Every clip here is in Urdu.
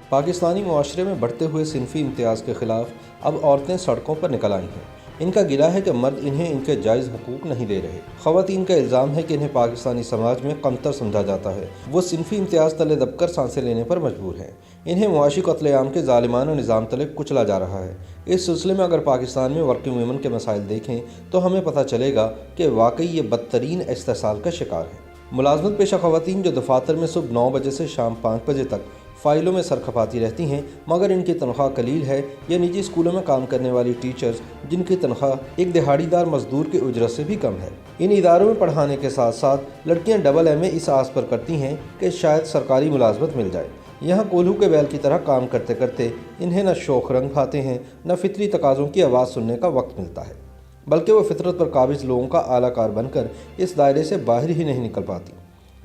پاکستانی معاشرے میں بڑھتے ہوئے صنفی امتیاز کے خلاف اب عورتیں سڑکوں پر نکل آئی ہیں۔ ان کا گلہ ہے کہ مرد انہیں ان کے جائز حقوق نہیں دے رہے۔ خواتین کا الزام ہے کہ انہیں پاکستانی سماج میں کمتر سمجھا جاتا ہے، وہ صنفی امتیاز تلے دب کر سانسیں لینے پر مجبور ہیں۔ انہیں معاشی قتل عام کے ظالمانہ نظام تلے کچلا جا رہا ہے۔ اس سلسلے میں اگر پاکستان میں ورکنگ ویمن کے مسائل دیکھیں تو ہمیں پتہ چلے گا کہ واقعی یہ بدترین استحصال کا شکار ہے۔ ملازمت پیشہ خواتین جو دفاتر میں صبح 9 بجے سے شام 5 بجے تک فائلوں میں سر کھپاتی رہتی ہیں، مگر ان کی تنخواہ قلیل ہے، یا نجی اسکولوں میں کام کرنے والی ٹیچرز جن کی تنخواہ ایک دہاڑی دار مزدور کی اجرت سے بھی کم ہے۔ ان اداروں میں پڑھانے کے ساتھ ساتھ لڑکیاں ڈبل ایم اے اس آس پر کرتی ہیں کہ شاید سرکاری ملازمت مل جائے۔ یہاں کولہو کے بیل کی طرح کام کرتے کرتے انہیں نہ شوق رنگ کھاتے ہیں، نہ فطری تقاضوں کی آواز سننے کا وقت ملتا ہے، بلکہ وہ فطرت پر قابض لوگوں کا اعلیٰ کار بن کر اس دائرے سے باہر ہی نہیں نکل پاتی،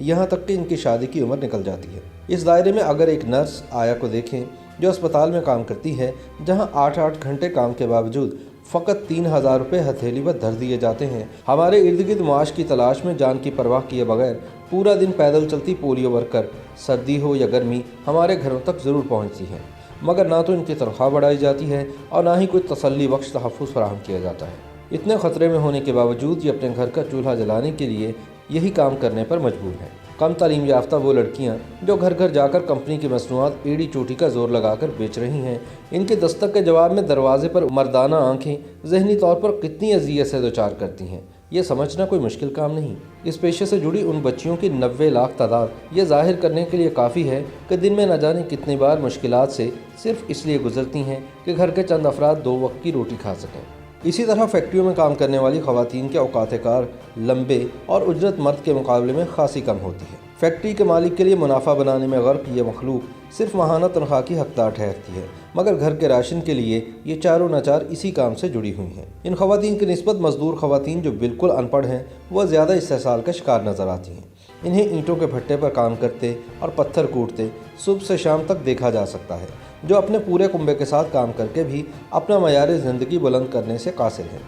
یہاں تک کہ ان کی شادی کی عمر نکل جاتی ہے۔ اس دائرے میں اگر ایک نرس آیا کو دیکھیں جو اسپتال میں کام کرتی ہے، جہاں 8 گھنٹے کام کے باوجود فقط 3000 روپے ہتھیلی پر دھر دیے جاتے ہیں، ہمارے ارد گرد معاش کی تلاش میں جان کی پرواہ کیے بغیر پورا دن پیدل چلتی پولیو ورکر سردی ہو یا گرمی ہمارے گھروں تک ضرور پہنچتی ہیں، مگر نہ تو ان کی تنخواہ بڑھائی جاتی ہے اور نہ ہی کوئی تسلی بخش تحفظ فراہم کیا جاتا ہے۔ اتنے خطرے میں ہونے کے باوجود یہ اپنے گھر کا چولہا جلانے کے لیے یہی کام کرنے پر مجبور ہیں۔ کم تعلیم یافتہ وہ لڑکیاں جو گھر گھر جا کر کمپنی کی مصنوعات ایڑی چوٹی کا زور لگا کر بیچ رہی ہیں، ان کے دستک کے جواب میں دروازے پر مردانہ آنکھیں ذہنی طور پر کتنی اذیت سے دوچار کرتی ہیں، یہ سمجھنا کوئی مشکل کام نہیں۔ اس پیشے سے جڑی ان بچیوں کی 90 لاکھ تعداد یہ ظاہر کرنے کے لیے کافی ہے کہ دن میں نہ جانے کتنی بار مشکلات سے صرف اس لیے گزرتی ہیں کہ گھر کے چند افراد 2 وقت کی روٹی کھا سکیں۔ اسی طرح فیکٹریوں میں کام کرنے والی خواتین کے اوقات کار لمبے اور اجرت مرد کے مقابلے میں خاصی کم ہوتی ہے۔ فیکٹری کے مالک کے لیے منافع بنانے میں غرق یہ مخلوق صرف ماہانہ تنخواہ کی حقدار ٹھہرتی ہے، مگر گھر کے راشن کے لیے یہ چاروں ناچار اسی کام سے جڑی ہوئی ہیں۔ ان خواتین کی نسبت مزدور خواتین جو بالکل ان پڑھ ہیں وہ زیادہ استحصال کا شکار نظر آتی ہیں۔ انہیں اینٹوں کے بھٹے پر کام کرتے اور پتھر کوٹتے صبح سے شام تک دیکھا جا سکتا ہے، جو اپنے پورے کنبے کے ساتھ کام کر کے بھی اپنا معیار زندگی بلند کرنے سے قاصر ہیں۔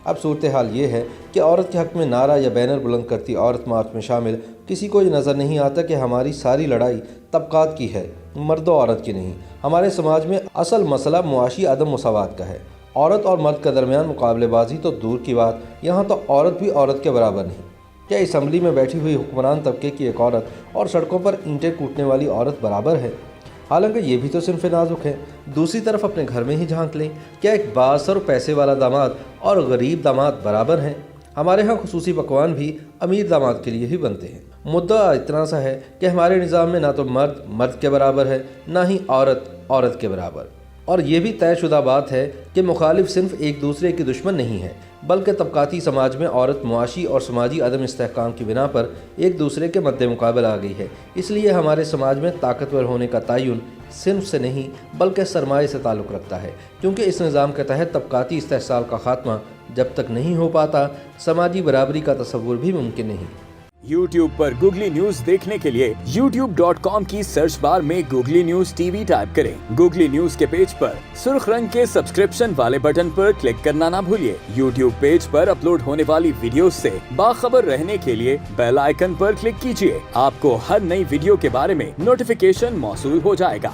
اب صورتحال یہ ہے کہ عورت کے حق میں نعرہ یا بینر بلند کرتی عورت مارچ میں شامل کسی کو یہ نظر نہیں آتا کہ ہماری ساری لڑائی طبقات کی ہے، مرد و عورت کی نہیں۔ ہمارے سماج میں اصل مسئلہ معاشی عدم مساوات کا ہے۔ عورت اور مرد کے درمیان مقابلے بازی تو دور کی بات، یہاں تو عورت بھی عورت کے برابر نہیں۔ کیا اسمبلی میں بیٹھی ہوئی حکمران طبقے کی ایک عورت اور سڑکوں پر اینٹیں کوٹنے والی عورت برابر ہے؟ حالانکہ یہ بھی تو صنف نازک ہے۔ دوسری طرف اپنے گھر میں ہی جھانک لیں، کیا ایک بااثر پیسے والا داماد اور غریب داماد برابر ہیں؟ ہمارے ہاں خصوصی پکوان بھی امیر داماد کے لیے ہی بنتے ہیں۔ مدعا اتنا سا ہے کہ ہمارے نظام میں نہ تو مرد کے برابر ہے، نہ ہی عورت کے برابر، اور یہ بھی طے شدہ بات ہے کہ مخالف صنف ایک دوسرے کی دشمن نہیں ہے، بلکہ طبقاتی سماج میں عورت معاشی اور سماجی عدم استحکام کی بنا پر ایک دوسرے کے مد مقابل آ گئی ہے۔ اس لیے ہمارے سماج میں طاقتور ہونے کا تعین صنف سے نہیں بلکہ سرمایہ سے تعلق رکھتا ہے، کیونکہ اس نظام کے تحت طبقاتی استحصال کا خاتمہ جب تک نہیں ہو پاتا، سماجی برابری کا تصور بھی ممکن نہیں۔ YouTube پر گوگلی نیوز دیکھنے کے لیے youtube.com کی سرچ بار میں googly news T V type کریں۔ گوگلی نیوز کے پیج پر سرخ رنگ کے سبسکرپشن والے بٹن پر کلک کرنا نہ بھولیے۔ YouTube پیج پر اپلوڈ ہونے والی ویڈیوز سے باخبر رہنے کے لیے بیل آئیکن پر کلک کیجیے۔ آپ کو ہر نئی ویڈیو کے بارے میں نوٹیفیکیشن موصول ہو جائے گا۔